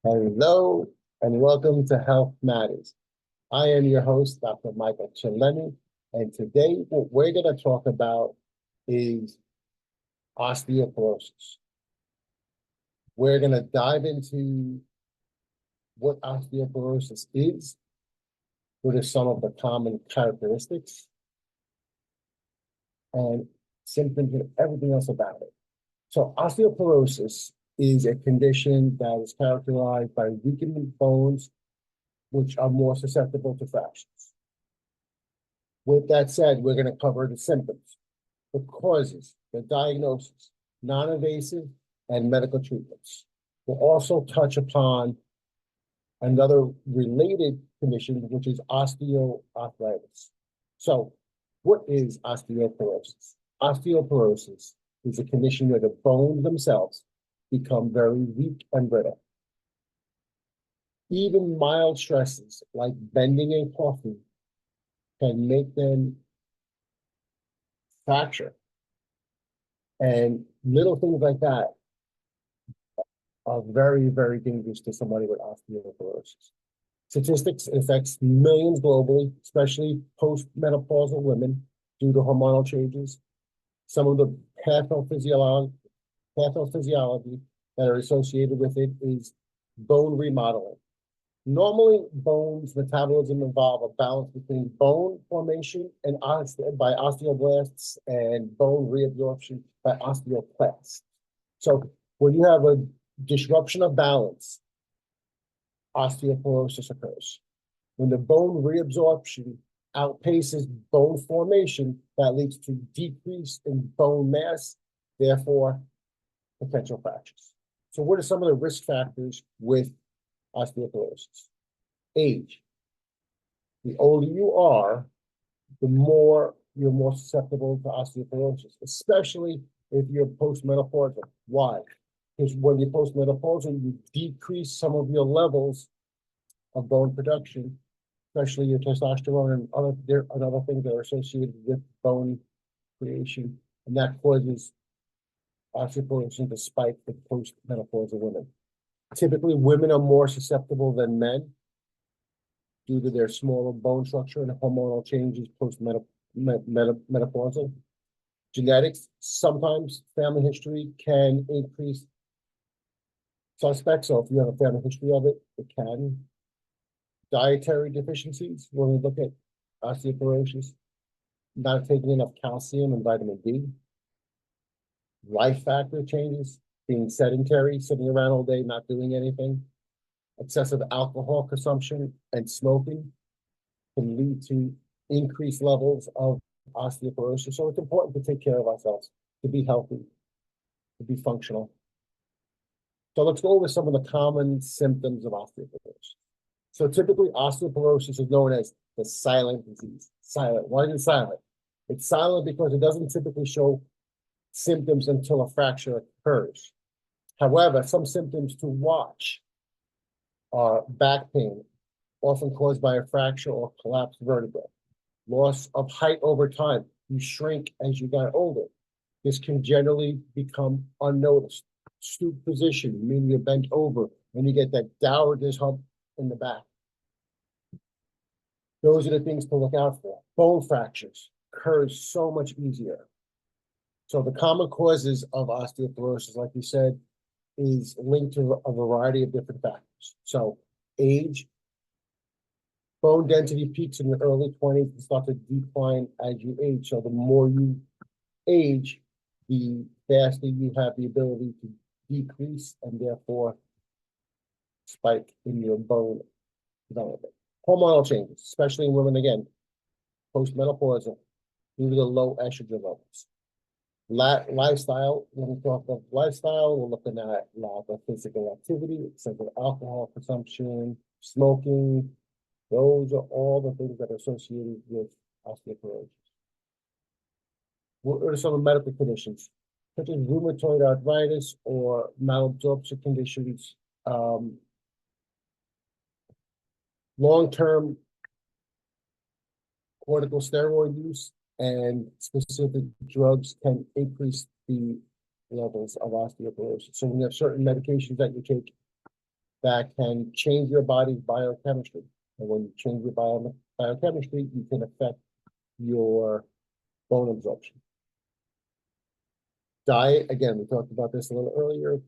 Hello and welcome to Health Matters. I am your host, Dr. Michael Chillemi, and today what we're going to talk about is osteoporosis. We're going to dive into what osteoporosis is, what are some of the common characteristics, and symptoms and everything else about it. So osteoporosis is a condition that is characterized by weakening bones, which are more susceptible to fractures. With that said, we're going to cover the symptoms, the causes, the diagnosis, non-invasive, and medical treatments. We'll also touch upon another related condition, which is osteoarthritis. So, what is osteoporosis? Osteoporosis is a condition where the bones themselves become very weak and brittle. Even mild stresses like bending and coughing can make them fracture. And little things like that are very, very dangerous to somebody with osteoporosis. Statistics, it affects millions globally, especially post-menopausal women due to hormonal changes. Some of the pathophysiology that are associated with it is bone remodeling. Normally, bones metabolism involve a balance between bone formation and by osteoblasts and bone reabsorption by osteoclasts. So when you have a disruption of balance, osteoporosis occurs. When the bone reabsorption outpaces bone formation, that leads to decrease in bone mass, therefore potential fractures. So what are some of the risk factors with osteoporosis? Age. The older you are, the more you're more susceptible to osteoporosis, especially if you're postmenopausal. Why? Because when you're postmenopausal, you decrease some of your levels of bone production, especially your testosterone and other things that are associated with bone creation, and that causes osteoporosis to spike for postmenopausal women. Typically, women are more susceptible than men due to their smaller bone structure and hormonal changes post-menopausal. Genetics, sometimes family history can increase suspects. So if you have a family history of it, it can. Dietary deficiencies, when we look at osteoporosis, not taking enough calcium and vitamin D. Life factor changes, being sedentary, sitting around all day, not doing anything. Excessive alcohol consumption and smoking can lead to increased levels of osteoporosis. So it's important to take care of ourselves, to be healthy, to be functional. So let's go over some of the common symptoms of osteoporosis. So typically osteoporosis is known as the silent disease. Silent. Why is it silent? It's silent because it doesn't typically show symptoms until a fracture occurs. However, some symptoms to watch are back pain, often caused by a fracture or collapsed vertebra. Loss of height over time. You shrink as you got older. This can generally become unnoticed. Stoop position, meaning you're bent over, and you get that dowager's hump in the back. Those are the things to look out for. Bone fractures occurs so much easier. So the common causes of osteoporosis, like you said, is linked to a variety of different factors. So age, bone density peaks in your early 20s and start to decline as you age. So the more you age, the faster you have the ability to decrease and therefore spike in your bone development. Hormonal changes, especially in women, again, postmenopausal, due to the low estrogen levels. Lifestyle, when we talk about lifestyle, we're looking at lack of physical activity, excessive alcohol consumption, smoking. Those are all the things that are associated with osteoporosis. What are some of the medical conditions, such as rheumatoid arthritis or malabsorption conditions? Long-term corticosteroid use and specific drugs can increase the levels of osteoporosis. So when you have certain medications that you take that can change your body's biochemistry. And when you change your biochemistry, you can affect your bone absorption. Diet, again, we talked about this a little earlier.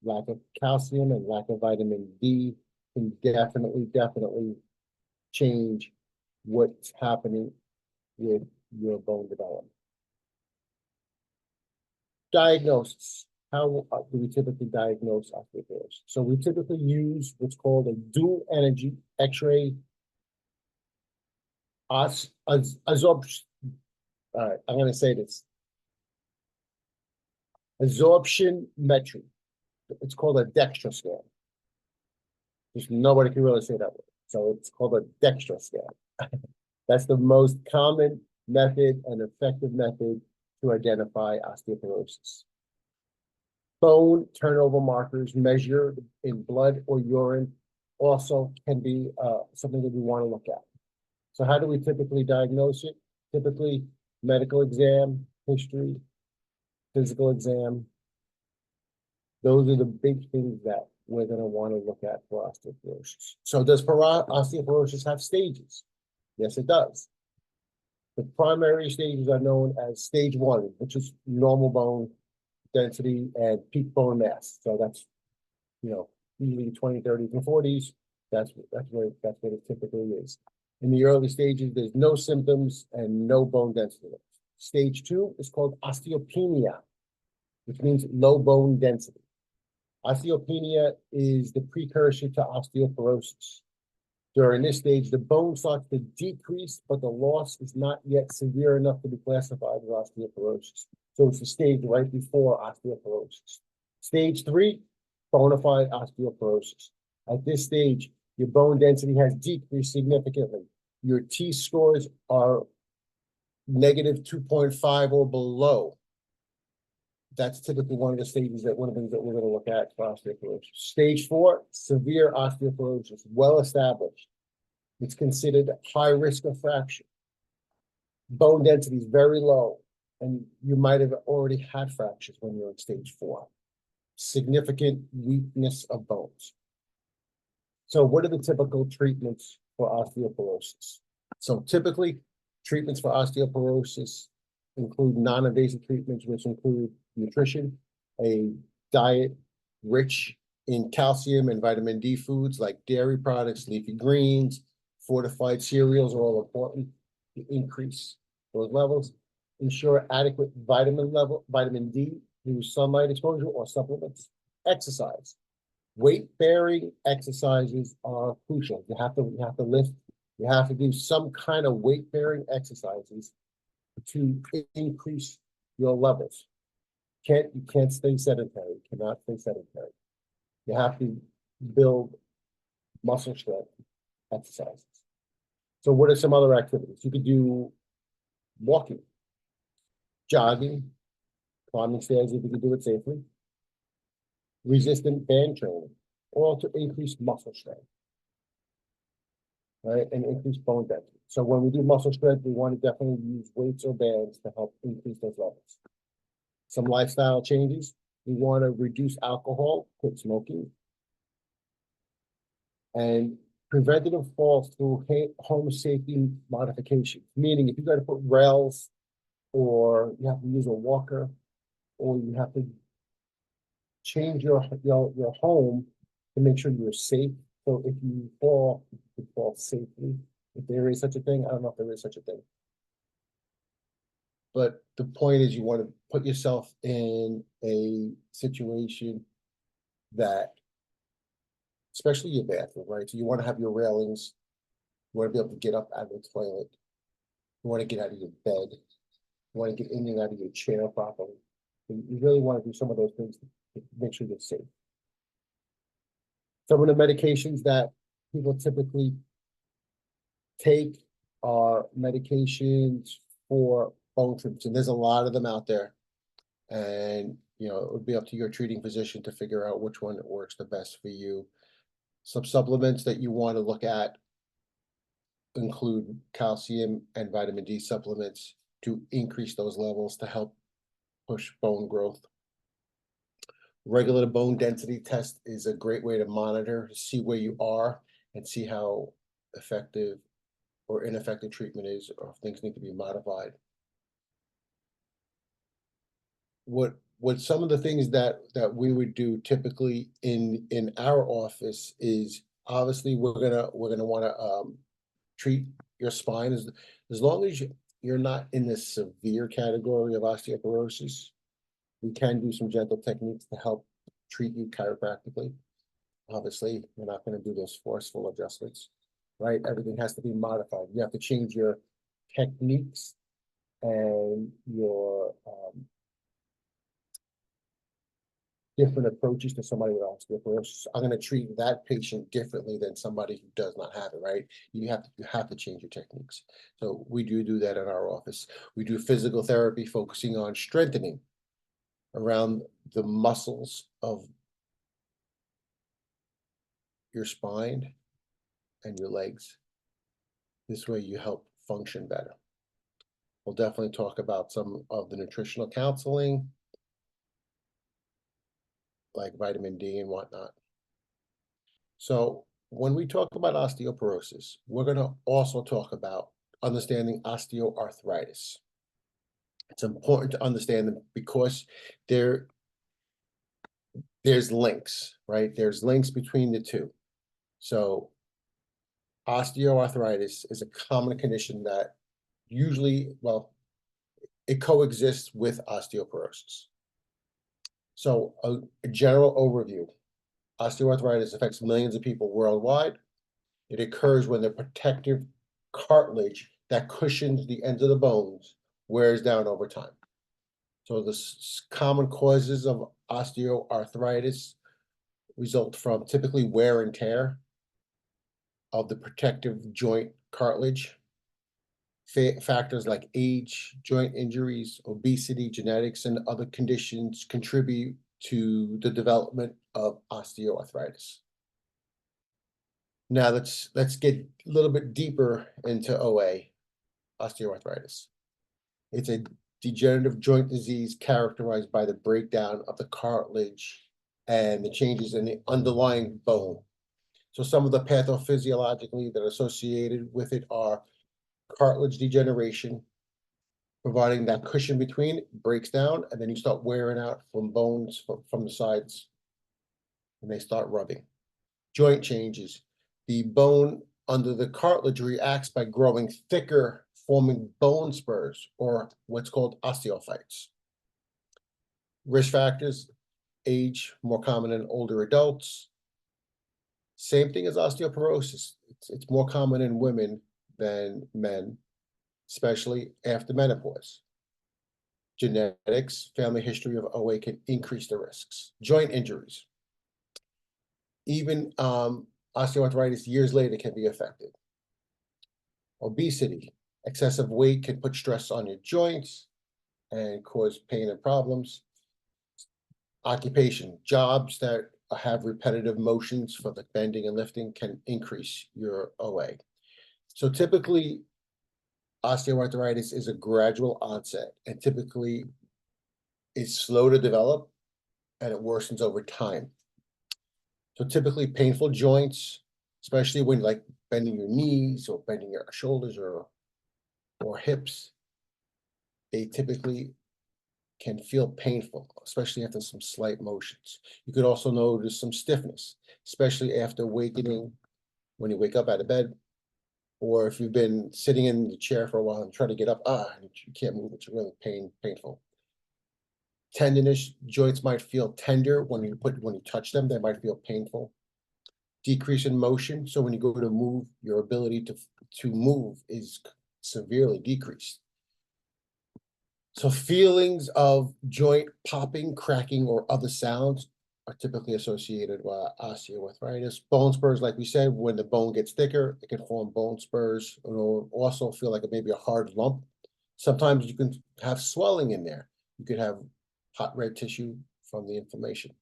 Lack of calcium and lack of vitamin D can definitely change what's happening with your bone development. Diagnosis. How do we typically diagnose osteoporosis? So we typically use what's called a dual energy X-ray absorption. All right, I'm going to say this. Absorption metry. It's called a DEXA scan. Just nobody can really say that word. So it's called a DEXA scan. That's the most common method and effective method to identify osteoporosis. Bone turnover markers measured in blood or urine also can be something that we want to look at. So how do we typically diagnose it? Typically, medical exam, history, physical exam. Those are the big things that we're going to want to look at for osteoporosis. So does osteoporosis have stages? Yes, it does. The primary stages are known as stage 1, which is normal bone density and peak bone mass. So that's, usually 20, 30s, and 40s. That's what it typically is. In the early stages, there's no symptoms and no bone density. Stage 2 is called osteopenia, which means low bone density. Osteopenia is the precursor to osteoporosis. During this stage, the bone starts to decrease, but the loss is not yet severe enough to be classified as osteoporosis. So it's the stage right before osteoporosis. Stage 3, bona fide osteoporosis. At this stage, your bone density has decreased significantly. Your T-scores are negative 2.5 or below. That's typically one of the things that we're going to look at for osteoporosis. Stage 4, severe osteoporosis, well established. It's considered high risk of fracture. Bone density is very low, and you might have already had fractures when you're in stage 4. Significant weakness of bones. So what are the typical treatments for osteoporosis? So typically, treatments for osteoporosis include non-invasive treatments, which include nutrition, a diet rich in calcium and vitamin D foods like dairy products, leafy greens, fortified cereals are all important to increase those levels. Ensure adequate vitamin D through sunlight exposure or supplements. Exercise. Weight-bearing exercises are crucial. You have to lift. You have to do some kind of weight-bearing exercises to increase your levels. You can't stay sedentary. You cannot stay sedentary. You have to build muscle strength exercises. So what are some other activities? You could do walking, jogging, climbing stairs if you can do it safely, resistant band training, all to increase muscle strength, right, and increase bone density. So when we do muscle strength, we want to definitely use weights or bands to help increase those levels. Some lifestyle changes. We want to reduce alcohol, quit smoking, and preventative falls through home safety modifications. Meaning, if you got to put rails, or you have to use a walker, or you have to change your home to make sure you're safe. So if you fall, you fall safely. If there is such a thing, I don't know if there is such a thing. But the point is, you want to put yourself in a situation that, especially your bathroom, right? So you want to have your railings. You want to be able to get up out of the toilet. You want to get out of your bed. You want to get in and out of your chair properly. You really want to do some of those things to make sure you're safe. Some of the medications that people typically take are medications for bone treatments, and there's a lot of them out there. And it would be up to your treating physician to figure out which one works the best for you. Some supplements that you want to look at include calcium and vitamin D supplements to increase those levels to help push bone growth. Regular bone density test is a great way to monitor, see where you are, and see how effective or ineffective treatment is, or if things need to be modified. What some of the things that we would do typically in our office is, obviously we're gonna want to treat your spine as long as you're not in the severe category of osteoporosis. We can do some gentle techniques to help treat you chiropractically. Obviously, we're not going to do those forceful adjustments, right? Everything has to be modified. You have to change your techniques and your different approaches to somebody with osteoporosis. I'm going to treat that patient differently than somebody who does not have it, right? You have to change your techniques. So we do that in our office. We do physical therapy focusing on strengthening around the muscles of your spine and your legs. This way you help function better. We'll definitely talk about some of the nutritional counseling, like vitamin D and whatnot. So when we talk about osteoporosis, we're going to also talk about understanding osteoarthritis. It's important to understand them because there's links, right? There's links between the two. So osteoarthritis is a common condition that usually, well, it coexists with osteoporosis. So a general overview: osteoarthritis affects millions of people worldwide. It occurs when the protective cartilage that cushions the ends of the bones wears down over time. So the common causes of osteoarthritis result from typically wear and tear of the protective joint cartilage. Factors like age, joint injuries, obesity, genetics, and other conditions contribute to the development of osteoarthritis. Now let's get a little bit deeper into OA, osteoarthritis. It's a degenerative joint disease characterized by the breakdown of the cartilage and the changes in the underlying bone. So some of the pathophysiologically that are associated with it are cartilage degeneration, providing that cushion between breaks down, and then you start wearing out from bones from the sides, and they start rubbing. Joint changes. The bone under the cartilage reacts by growing thicker, forming bone spurs, or what's called osteophytes. Risk factors: age, more common in older adults. Same thing as osteoporosis. It's more common in women than men, especially after menopause. Genetics, family history of OA can increase the risks. Joint injuries. Even osteoarthritis years later can be affected. Obesity. Excessive weight can put stress on your joints and cause pain and problems. Occupation. Jobs that have repetitive motions for the bending and lifting can increase your OA. So typically, osteoarthritis is a gradual onset and typically is slow to develop and it worsens over time. So typically painful joints, especially when like bending your knees or bending your shoulders or hips, they typically can feel painful, especially after some slight motions. You could also notice some stiffness, especially after awakening, when you wake up out of bed, or if you've been sitting in the chair for a while and trying to get up, you can't move. It's really painful. Tendinous joints might feel tender when you touch them. They might feel painful. Decrease in motion. So when you go to move, your ability to move is severely decreased. So feelings of joint popping, cracking, or other sounds are typically associated with osteoarthritis. Bone spurs, like we said, when the bone gets thicker, it can form bone spurs. It'll also feel like maybe a hard lump. Sometimes you can have swelling in there. You could have hot red tissue from the inflammation.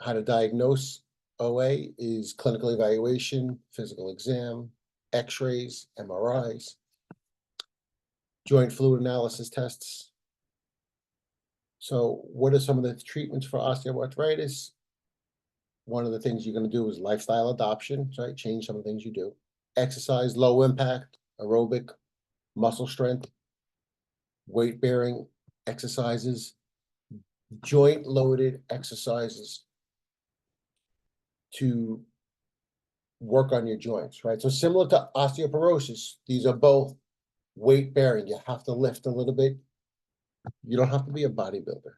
How to diagnose OA is clinical evaluation, physical exam, x-rays, MRIs, joint fluid analysis tests. So what are some of the treatments for osteoarthritis? One of the things you're going to do is lifestyle adoption, right? Change some of the things you do. Exercise, low impact, aerobic, muscle strength, weight bearing exercises, joint loaded exercises to work on your joints, right? So similar to osteoporosis, these are both weight bearing. You have to lift a little bit. You don't have to be a bodybuilder,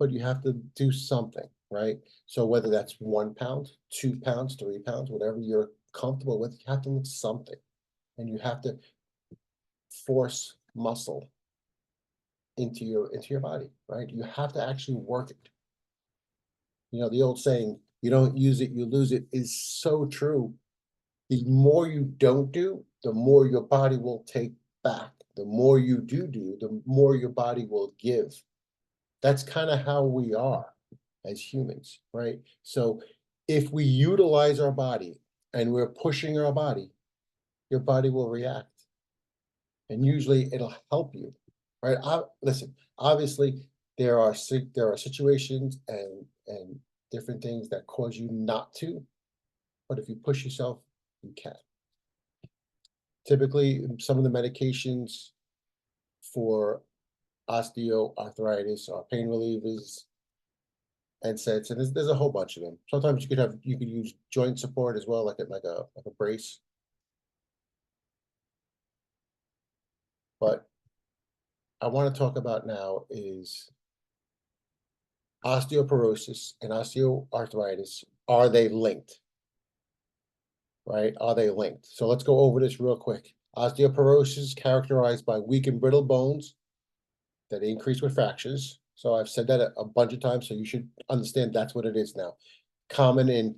but you have to do something, right? So whether that's 1 pound, 2 pounds, 3 pounds, whatever you're comfortable with, you have to lift something, and you have to force muscle into your body, right? You have to actually work it. You know, the old saying, you don't use it, you lose it, is so true. The more you don't do, the more your body will take back. The more you do, the more your body will give. That's kind of how we are as humans, right? So if we utilize our body and we're pushing our body, your body will react. And usually it'll help you, right? Listen, obviously there are situations and different things that cause you not to, but if you push yourself, you can. Typically, some of the medications for osteoarthritis are pain relievers, NSAIDs, and there's a whole bunch of them. Sometimes you could use joint support as well, like a brace. But I want to talk about now is osteoporosis and osteoarthritis. Are they linked? Right? Are they linked? So let's go over this real quick. Osteoporosis is characterized by weak and brittle bones that increase with fractures. So I've said that a bunch of times, so you should understand that's what it is now. Common in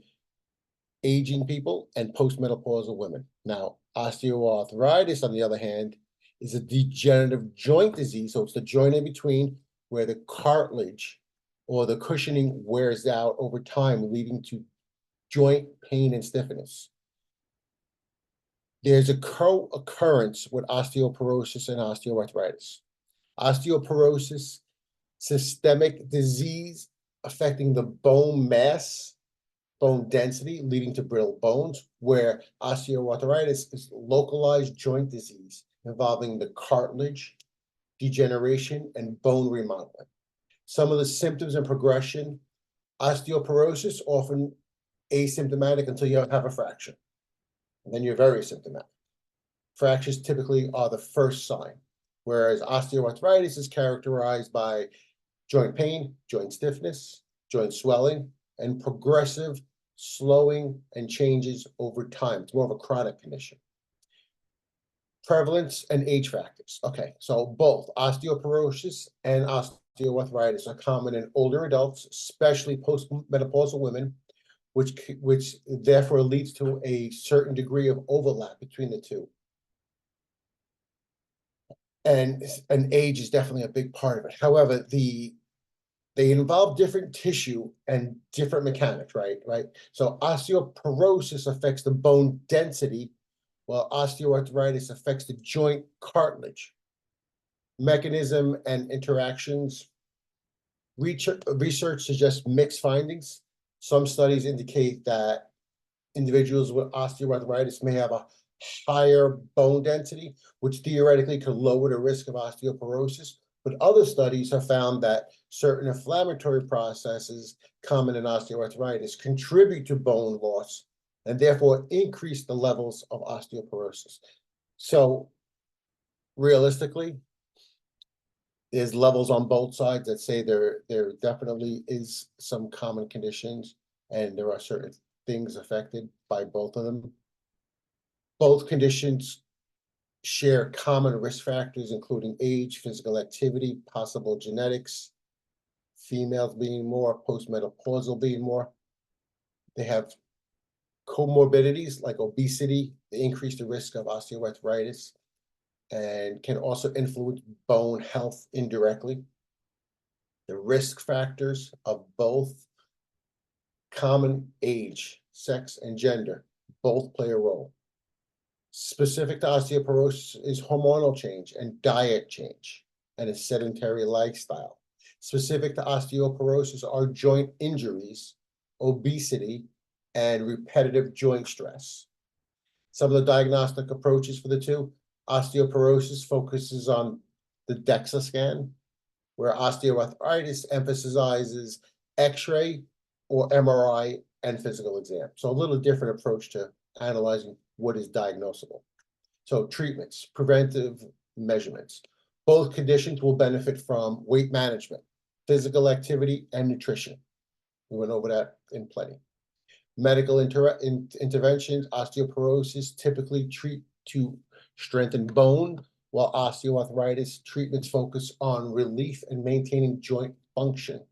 aging people and postmenopausal women. Now, osteoarthritis, on the other hand, is a degenerative joint disease. So it's the joint in between where the cartilage or the cushioning wears out over time, leading to joint pain and stiffness. There's a co-occurrence with osteoporosis and osteoarthritis. Osteoporosis, systemic disease affecting the bone mass, bone density, leading to brittle bones, where osteoarthritis is localized joint disease involving the cartilage, degeneration, and bone remodeling. Some of the symptoms and progression: osteoporosis, often asymptomatic until you have a fracture, and then you're very symptomatic. Fractures typically are the first sign, whereas osteoarthritis is characterized by joint pain, joint stiffness, joint swelling, and progressive slowing and changes over time. It's more of a chronic condition. Prevalence and age factors. Okay, so both osteoporosis and osteoarthritis are common in older adults, especially postmenopausal women, which therefore leads to a certain degree of overlap between the two. And age is definitely a big part of it. However, they involve different tissue and different mechanics, right? So osteoporosis affects the bone density, while osteoarthritis affects the joint cartilage. Mechanism and interactions. Research suggests mixed findings. Some studies indicate that individuals with osteoarthritis may have a higher bone density, which theoretically could lower the risk of osteoporosis. But other studies have found that certain inflammatory processes common in osteoarthritis contribute to bone loss and therefore increase the levels of osteoporosis. So realistically, there's levels on both sides that say there definitely is some common conditions, and there are certain things affected by both of them. Both conditions share common risk factors, including age, physical activity, possible genetics, females being more, postmenopausal being more. They have comorbidities like obesity, they increase the risk of osteoarthritis and can also influence bone health indirectly. The risk factors of both: common age, sex, and gender both play a role. Specific to osteoporosis is hormonal change and diet change and a sedentary lifestyle. specific to osteoporosis are joint injuries, obesity, and repetitive joint stress. Some of the diagnostic approaches for the two, osteoporosis focuses on the DEXA scan, where osteoarthritis emphasizes X-ray or MRI and physical exam. So a little different approach to analyzing what is diagnosable. So treatments, preventive measurements. Both conditions will benefit from weight management, physical activity, and nutrition. We went over that in plenty. Medical interventions, osteoporosis typically treat to strengthen bone, while osteoarthritis treatments focus on relief and maintaining joint function.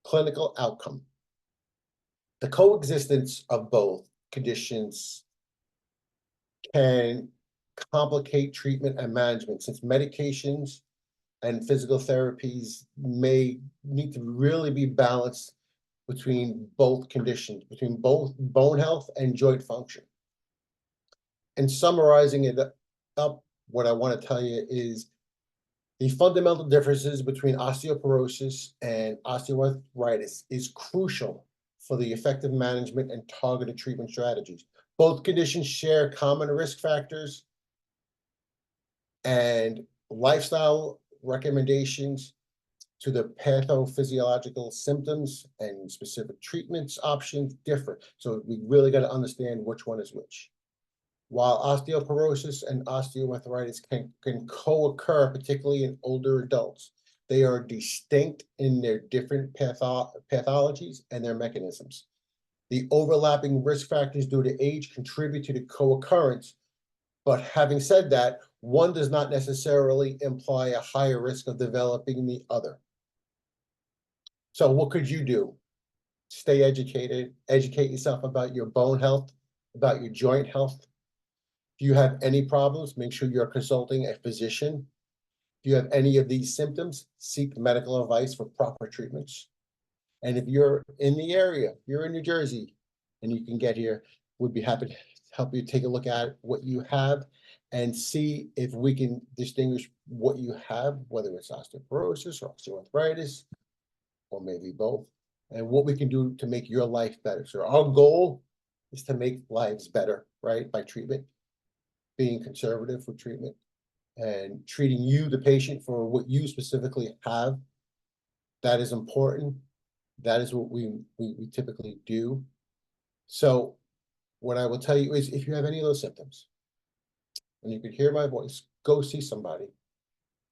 Clinical outcome. The coexistence of both conditions can complicate treatment and management, since medications and physical therapies may need to really be balanced between both conditions, between both bone health and joint function. And summarizing it up, what I want to tell you is the fundamental differences between osteoporosis and osteoarthritis is crucial for the effective management and targeted treatment strategies. Both conditions share common risk factors and lifestyle recommendations to the pathophysiological symptoms and specific treatments options differ. So we really got to understand which one is which. While osteoporosis and osteoarthritis can co-occur, particularly in older adults, they are distinct in their different pathologies and their mechanisms. The overlapping risk factors due to age contribute to the co-occurrence, but having said that, one does not necessarily imply a higher risk of developing the other. So what could you do? Stay educated, educate yourself about your bone health, about your joint health. If you have any problems, make sure you're consulting a physician. If you have any of these symptoms, seek medical advice for proper treatments. And if you're in the area, you're in New Jersey, and you can get here, we'd be happy to help you take a look at what you have and see if we can distinguish what you have, whether it's osteoporosis or osteoarthritis, or maybe both, and what we can do to make your life better. So our goal is to make lives better, right? By treatment, being conservative with treatment, and treating you, the patient, for what you specifically have. That is important. That is what we typically do. So what I will tell you is, if you have any of those symptoms, and you could hear my voice, go see somebody.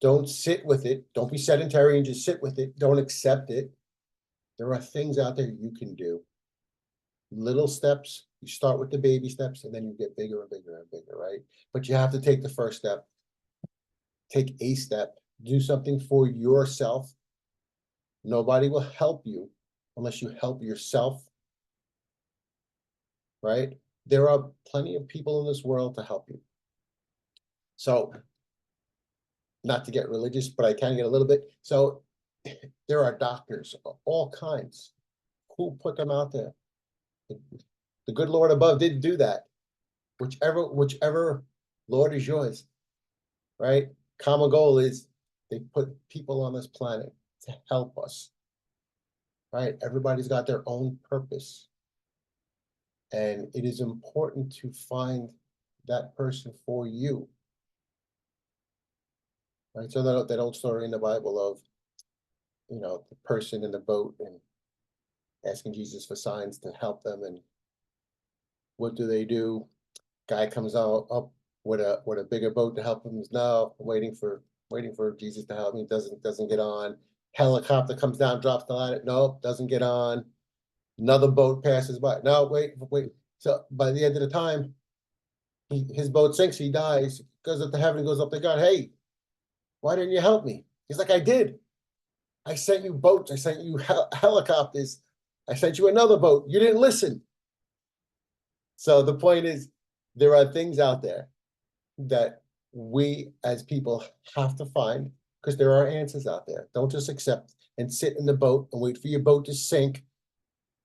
Don't sit with it. Don't be sedentary and just sit with it. Don't accept it. There are things out there you can do. Little steps. You start with the baby steps, and then you get bigger and bigger and bigger, right? But you have to take the first step. Take a step. Do something for yourself. Nobody will help you unless you help yourself, right? There are plenty of people in this world to help you. So, not to get religious, but I can get a little bit. So there are doctors of all kinds. Who put them out there? The good Lord above didn't do that. Whichever Lord is yours, right? Common goal is they put people on this planet to help us, right? Everybody's got their own purpose. And it is important to find that person for you. Right? So that old story in the Bible of, the person in the boat and asking Jesus for signs to help them, and what do? Guy comes out up with a bigger boat to help him. No, waiting for Jesus to help me. Doesn't get on. Helicopter comes down, drops the ladder. Nope, doesn't get on. Another boat passes by. No, wait. So by the end of the time, his boat sinks. He dies. Goes up to heaven. Goes up to God. Hey, why didn't you help me? He's like, I did. I sent you boats. I sent you helicopters. I sent you another boat. You didn't listen. So the point is, there are things out there that we as people have to find, because there are answers out there. Don't just accept and sit in the boat and wait for your boat to sink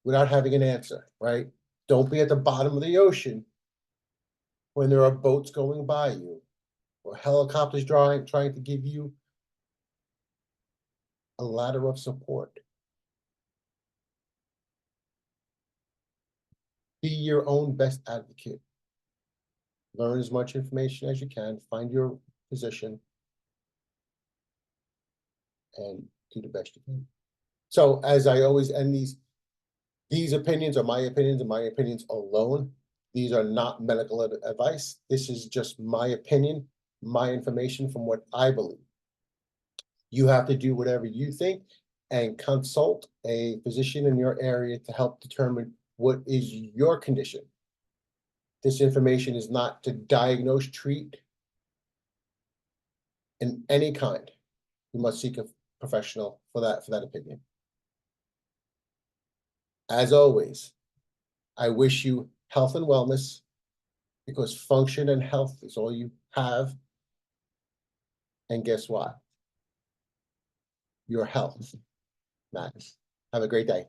without having an answer, right? Don't be at the bottom of the ocean when there are boats going by you or helicopters trying to give you a ladder of support. Be your own best advocate. Learn as much information as you can, find your position, and do the best you can. So as I always end these opinions are my opinions and my opinions alone. These are not medical advice. This is just my opinion, my information from what I believe. You have to do whatever you think and consult a physician in your area to help determine what is your condition. This information is not to diagnose, treat in any kind. You must seek a professional for that opinion. As always, I wish you health and wellness, because function and health is all you have. And guess what? Your health matters. Have a great day.